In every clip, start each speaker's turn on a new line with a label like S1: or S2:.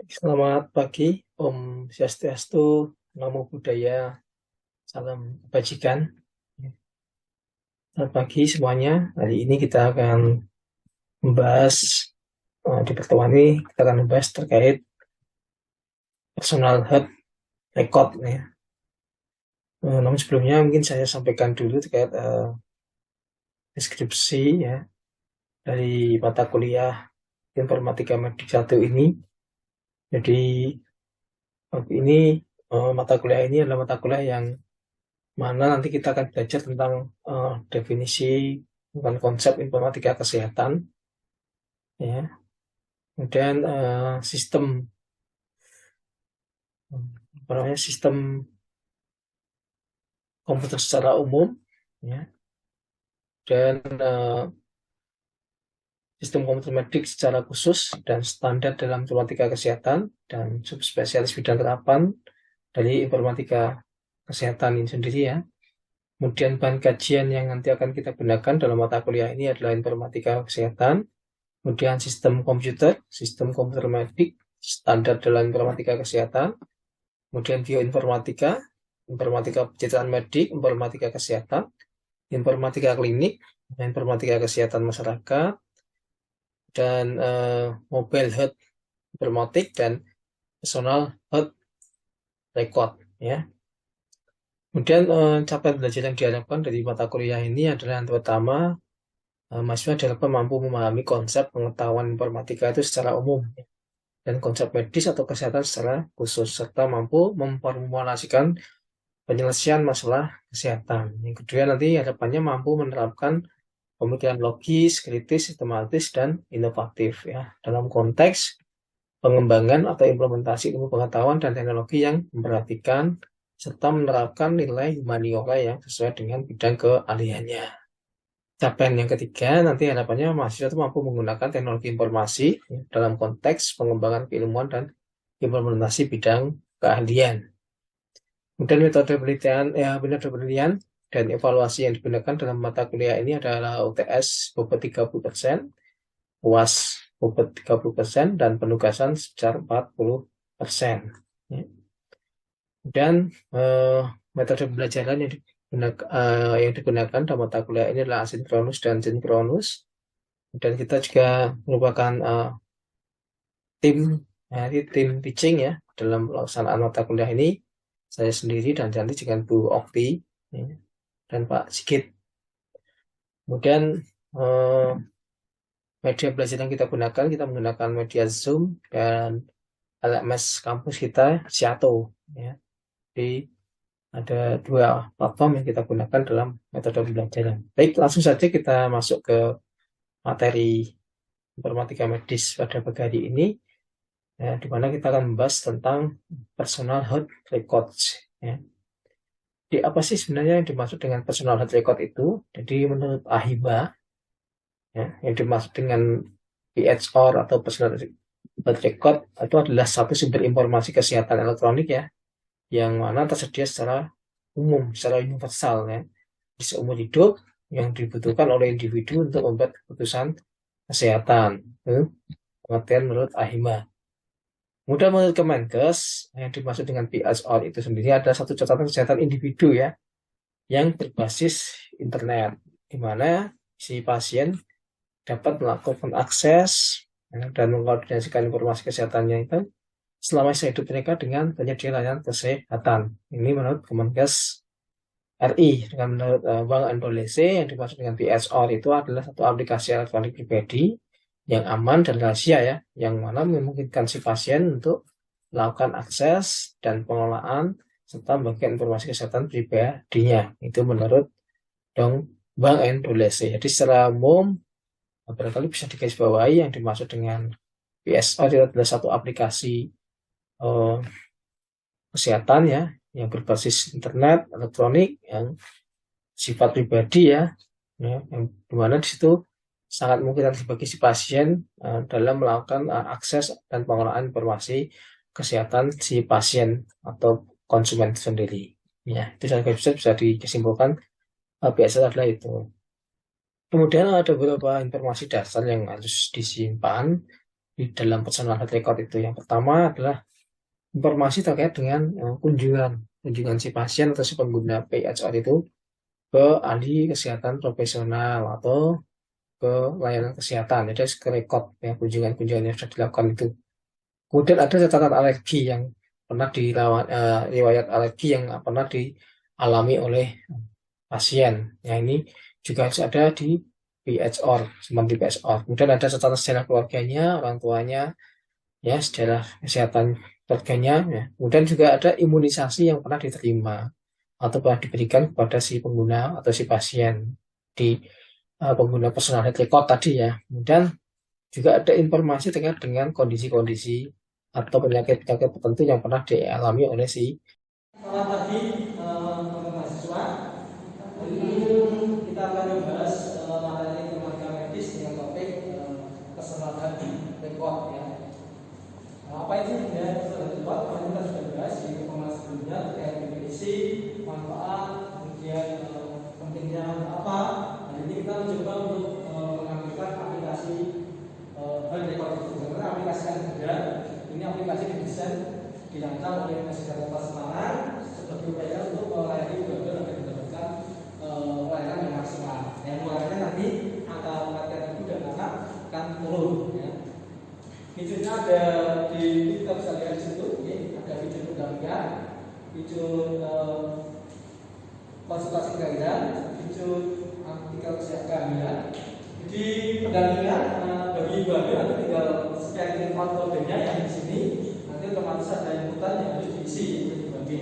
S1: Selamat pagi, Om Swastiastu, Namo Buddhaya, salam kebajikan. Selamat pagi semuanya. Hari ini kita akan membahas, di pertemuan ini kita akan membahas terkait personal health record. Ya. Namun sebelumnya mungkin saya sampaikan dulu terkait deskripsi ya, dari mata kuliah Informatika Medik 1 ini. Jadi ini mata kuliah ini adalah mata kuliah yang mana nanti kita akan belajar tentang definisi tentang konsep informatika kesehatan, ya. Kemudian sistem komputer secara umum, ya, dan sistem komputer medik secara khusus dan standar dalam informatika kesehatan dan subspesialis bidang terapan dari informatika kesehatan ini sendiri, ya. Kemudian bahan kajian yang nanti akan kita gunakan dalam mata kuliah ini adalah informatika kesehatan, kemudian sistem komputer medik, standar dalam informatika kesehatan, kemudian bioinformatika, informatika pencitraan medik, informatika kesehatan, informatika klinik, informatika kesehatan masyarakat, dan mobile health informatik, dan personal health record, ya. Kemudian capaian belajar yang diharapkan dari mata kuliah ini adalah yang pertama, mahasiswa diharapkan mampu memahami konsep pengetahuan informatika itu secara umum, ya, dan konsep medis atau kesehatan secara khusus, serta mampu memformulasikan penyelesaian masalah kesehatan. Yang kedua, nanti harapannya mampu menerapkan pemikiran logis, kritis, sistematis, dan inovatif, ya, dalam konteks pengembangan atau implementasi ilmu pengetahuan dan teknologi yang memperhatikan serta menerapkan nilai humaniora yang sesuai dengan bidang keahliannya. Capaian yang ketiga, nanti harapannya mahasiswa itu mampu menggunakan teknologi informasi, ya, dalam konteks pengembangan keilmuan dan implementasi bidang keahlian. Kemudian metode penelitian dan evaluasi yang digunakan dalam mata kuliah ini adalah UTS bobot 30%, UAS bobot 30%, dan penugasan sebesar 40%. Ya. Dan metode pembelajaran yang digunakan dalam mata kuliah ini adalah asinkronus dan sinkronus. Dan kita juga merupakan tim teaching, ya, dalam pelaksanaan mata kuliah ini. Saya sendiri dan nanti dengan Bu Okti, ya, dan Pak Sigit. Kemudian media belajar yang kita gunakan, kita menggunakan media Zoom dan LMS kampus kita Siato, ya. Jadi ada dua platform yang kita gunakan dalam metode pembelajaran. Baik, langsung saja kita masuk ke materi informatika medis pada pagi hari ini, ya, di mana kita akan membahas tentang personal health records, ya. Jadi apa sih sebenarnya yang dimaksud dengan personal health record itu? Jadi menurut AHIMA, ya, yang dimaksud dengan PHR atau personal health record itu adalah satu sumber informasi kesehatan elektronik, ya, yang mana tersedia secara umum, secara universal, ya, di seumur hidup, yang dibutuhkan oleh individu untuk membuat keputusan kesehatan. Pengertian menurut AHIMA. Kemudian menurut Kemenkes, yang dimaksud dengan PHR itu sendiri adalah satu catatan kesehatan individu, ya, yang berbasis internet, di mana si pasien dapat melakukan akses, ya, dan mengkoordinasikan informasi kesehatannya itu selama masa hidup mereka dengan penyedia layanan kesehatan. Ini menurut Kemenkes RI. Dengan menurut Bank Indonesia, yang dimaksud dengan PSR itu adalah satu aplikasi elektronik pribadi yang aman dan rahasia, ya, yang mana memungkinkan si pasien untuk melakukan akses dan pengelolaan serta membagikan informasi kesehatan pribadinya. Itu menurut Bank Indonesia. Jadi secara umum barangkali bisa digarisbawahi yang dimaksud dengan PSR itu adalah satu aplikasi eh, kesehatan, ya, yang berbasis internet elektronik yang sifat pribadi, ya, yang dimana di situ sangat mungkin bagi si pasien dalam melakukan akses dan pengelolaan informasi kesehatan si pasien atau konsumen itu sendiri. Ya, itu saya bisa disimpulkan biasa adalah itu. Kemudian ada beberapa informasi dasar yang harus disimpan di dalam personal health record itu. Yang pertama adalah informasi terkait dengan kunjungan si pasien atau si pengguna PHR itu ke ahli kesehatan profesional atau ke layanan kesehatan. Jadi ke rekod ya kunjungan-kunjungan yang sudah dilakukan itu. Kemudian ada catatan alergi yang pernah dirawat, riwayat alergi yang pernah dialami oleh pasien. Ya ini juga harus ada di PHR, semua di PHR. Kemudian ada catatan sejarah keluarganya, orang tuanya, ya sejarah kesehatan keluarganya. Ya. Kemudian juga ada imunisasi yang pernah diterima atau pernah diberikan kepada si pengguna atau si pasien di pengguna personal health record tadi ya. Kemudian juga ada informasi terkait dengan kondisi-kondisi atau penyakit-penyakit tertentu yang pernah dialami oleh si.
S2: Selamat pagi teman-teman mahasiswa. Hari ini kita akan membahas materi informatika medis dengan topik personal health record ya. Apa itu ya personal health record? Kemarin kita sudah bahas di pertemuan sebelumnya terkait definisi, manfaat, kemudian pentingnya apa. Hari ini kita mencoba untuk mengambilkan aplikasi health record itu. Karena aplikasi yang ada ini aplikasi didesain dirancang oleh Universitas Kota Semarang sebagai upaya untuk melayani gagal agar mendapatkan pelayanan yang maksimal. Yang mengarahnya nanti angka kematian ibu dan anak akan turun. Ya. Fiturnya ada kita bisa lihat di situ. Ini ada fitur pendampingan, fitur konsultasi kelahiran, fitur artikel kesehatan. Ya. Jadi pendampingan bagi ibu hamil nanti tinggal scan kodenya yang di sini. Otomatis ada inputan yang harus diisi untuk dibagi.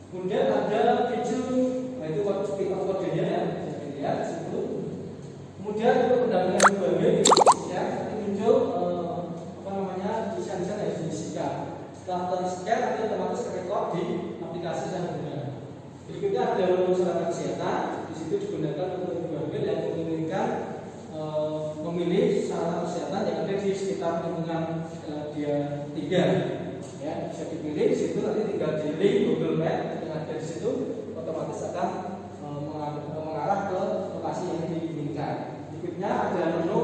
S2: Kemudian ada fitur, yaitu kodenya ya, bisa dilihat di situ. Kemudian untuk pendampingan ibu hamil, ya, muncul tulisan-tulisan yang harus diisikan. Setelah ter-scan, nanti otomatis record di aplikasi yang benar. Berikutnya ada menu sarana kesehatan. Di situ digunakan untuk ibu hamil yang menginginkan memilih sarana kesehatan yang ada di sekitar lingkungan dia 3. Ya, bisa dipilih di situ nanti tinggal di link Google Map yang ada di situ otomatis akan mengarah ke lokasi yang diinginkan. Berikutnya ada menu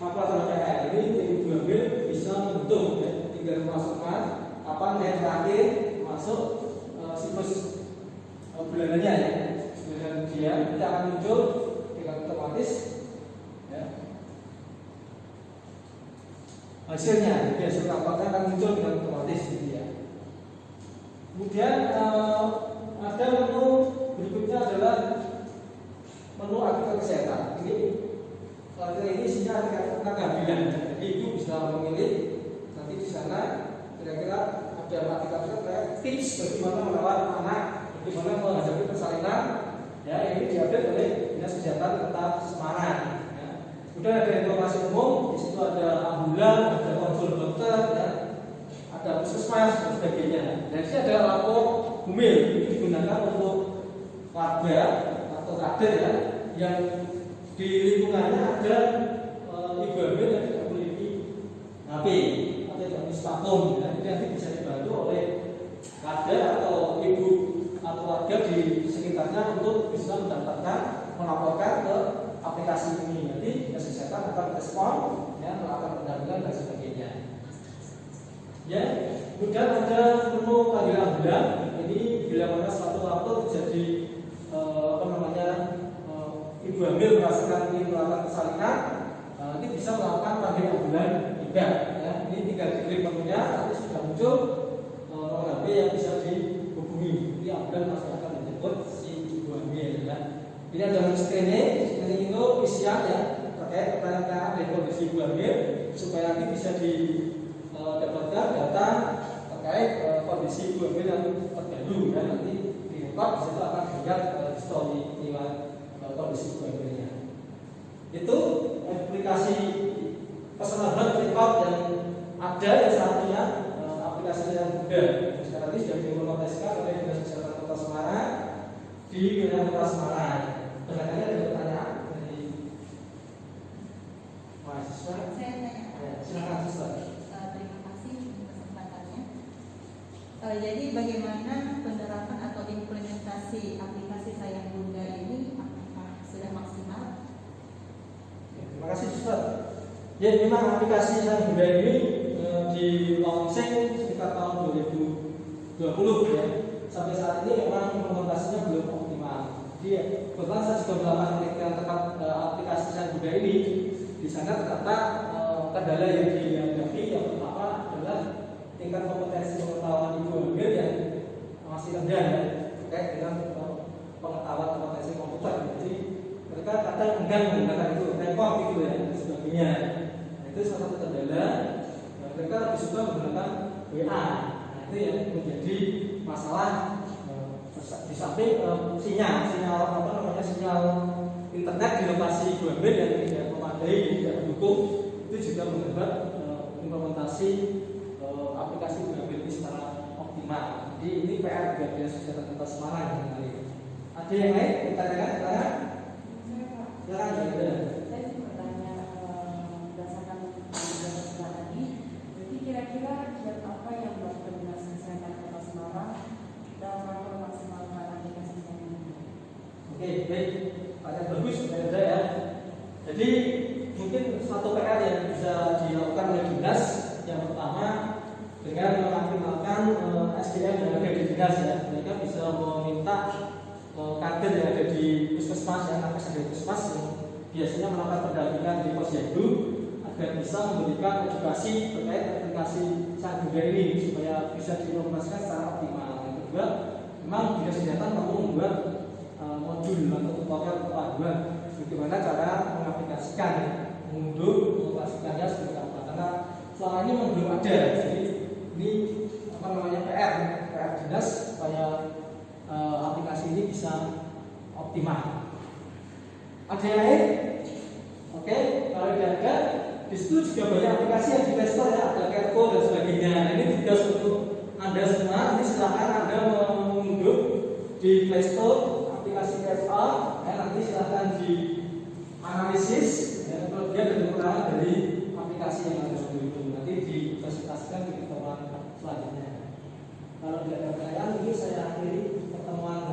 S2: kalkulator PL. Ini ibu hamil bisa menghitung ya, tinggal memasukkan kapan yang terakhir masuk siklus bulanannya ya. Bulan dia nanti akan muncul dengan otomatis hasilnya, jadi hasil rapatnya akan muncul dengan otomatis gitu ya. Kemudian ada menu berikutnya adalah menu artikel kesehatan. Ini isinya artikel tentang kehamilan. Jadi ibu bisa memilih nanti di sana kira-kira ada artikel terkait tips bagaimana merawat anak, bagaimana menghadapi persalinan. Ya, ini diupdate oleh Dinas Kesehatan Kota Semarang. Kemudian ada informasi umum, di situ ada ambulan, ada konsul dokter, ya, ada puskesmas dan sebagainya. Dan di sini ada lapor humil, ini digunakan untuk warga atau kader ya, yang di lingkungannya ada ibu hamil yang tidak memiliki HP atau tidak memiliki smartphone. Ya. Jadi nanti bisa dibantu oleh kader atau ibu atau warga di sekitarnya untuk bisa melaporkan ke aplikasi ini. Nanti Dinas Kesehatan akan respon, ya, melakukan pendampingan dan sebagainya. Ya, kemudian ada menu panggilan ambulan. Ini bila mana suatu waktu terjadi ibu hamil merasakan ingin melakukan persalinan, nanti bisa melakukan panggilan ambulan juga. Ya, ini tinggal diklik menunya, nanti sudah muncul nomor HP yang bisa dihubungi. Ini ambulan masih akan menjemput si ibu hamil. Ya. Ini ada screening itu isian ya terkait pertanyaan dari kondisi ibu hamil supaya nanti bisa didapatkan data terkait kondisi ibu hamil yang terbaru ya, nanti di rekod di situ akan dilihat histori nilai kondisi ibu hamilnya. Itu aplikasi personal health record yang ada yang satunya aplikasi yang mudah. Sekarang ini sudah diimplementasikan oleh Dinas Kesehatan Kota Semarang di wilayah Kota Semarang. Barangkali ada pertanyaan dari mahasiswa?
S3: Saya tanya.
S2: Silakan Sister.
S3: Terima kasih untuk kesempatannya. Jadi bagaimana penerapan atau implementasi aplikasi Sayang Bunda ini apakah sudah maksimal?
S2: Terima kasih Sister. Ya memang aplikasi Sang Budaya ini di launching sekitar tahun 2020 ya. Sampai saat ini memang implementasinya belum optimal. Jadi kebetulan saya juga melakukan penelitian terkait aplikasi Sang Budaya ini. Di sana ternyata kendala yang dihadapi yang pertama adalah tingkat kompetensi pengetahuan ibu hamil yang masih rendah ya, terkait dengan pengetahuan kompetensi komputer. Jadi mereka kadang enggan menggunakan itu, repot gitu ya, dan sebagainya. Nah, itu salah satu kendala. Nah, mereka lebih suka menggunakan WA. Nah, itu yang menjadi masalah. Di samping sinyal apa namanya sinyal internet di lokasi ibu hamil yang tidak memadai, tidak mendukung, itu juga menghambat implementasi aplikasi ibu hamil ini secara optimal. Jadi ini PR bagi Dinas Kesehatan Kota Semarang. Ada yang lain? Pertanyaan? Silakan.
S4: Saya ingin bertanya berdasarkan penjelasan tadi. Jadi kira-kira kiat apa yang dilakukan Dinas Kesehatan Kota Semarang dalam rangka memaksimalkan aplikasi ini?
S2: Oke, baik. Ada bagus, ada ya. Jadi mungkin satu PR yang bisa dilakukan oleh dinas yang pertama dengan memaksimalkan SDM yang ada di dinas ya. Mereka bisa meminta kader yang ada di puskesmas ya, nakes ada di puskesmas yang biasanya melakukan pendampingan di posyandu agar bisa memberikan edukasi terkait aplikasi Sang Budaya ini supaya bisa diimplementasikan secara optimal. Yang kedua, memang dinas kesehatan perlu membuat modul atau tutorial kepanduan bagaimana cara mengaplikasikan, mengunduh, mengoperasikannya seperti apa. Karena selama ini memang belum ada. Jadi ini apa namanya PR dinas supaya aplikasi ini bisa optimal. Ada yang lain? Oke, kalau tidak ada, di situ juga banyak aplikasi yang di Play Store ya, ada Careful dan sebagainya. Nah, ini tugas untuk Anda semua. Ini silakan Anda mengunduh di Play Store aplikasi Careful. Nanti silakan di analisis kelebihan dan kekurangan dari aplikasi yang Anda unduh itu. Nanti dipresentasikan di pertemuan selanjutnya. Kalau tidak ada pertanyaan, mungkin saya akhiri pertemuan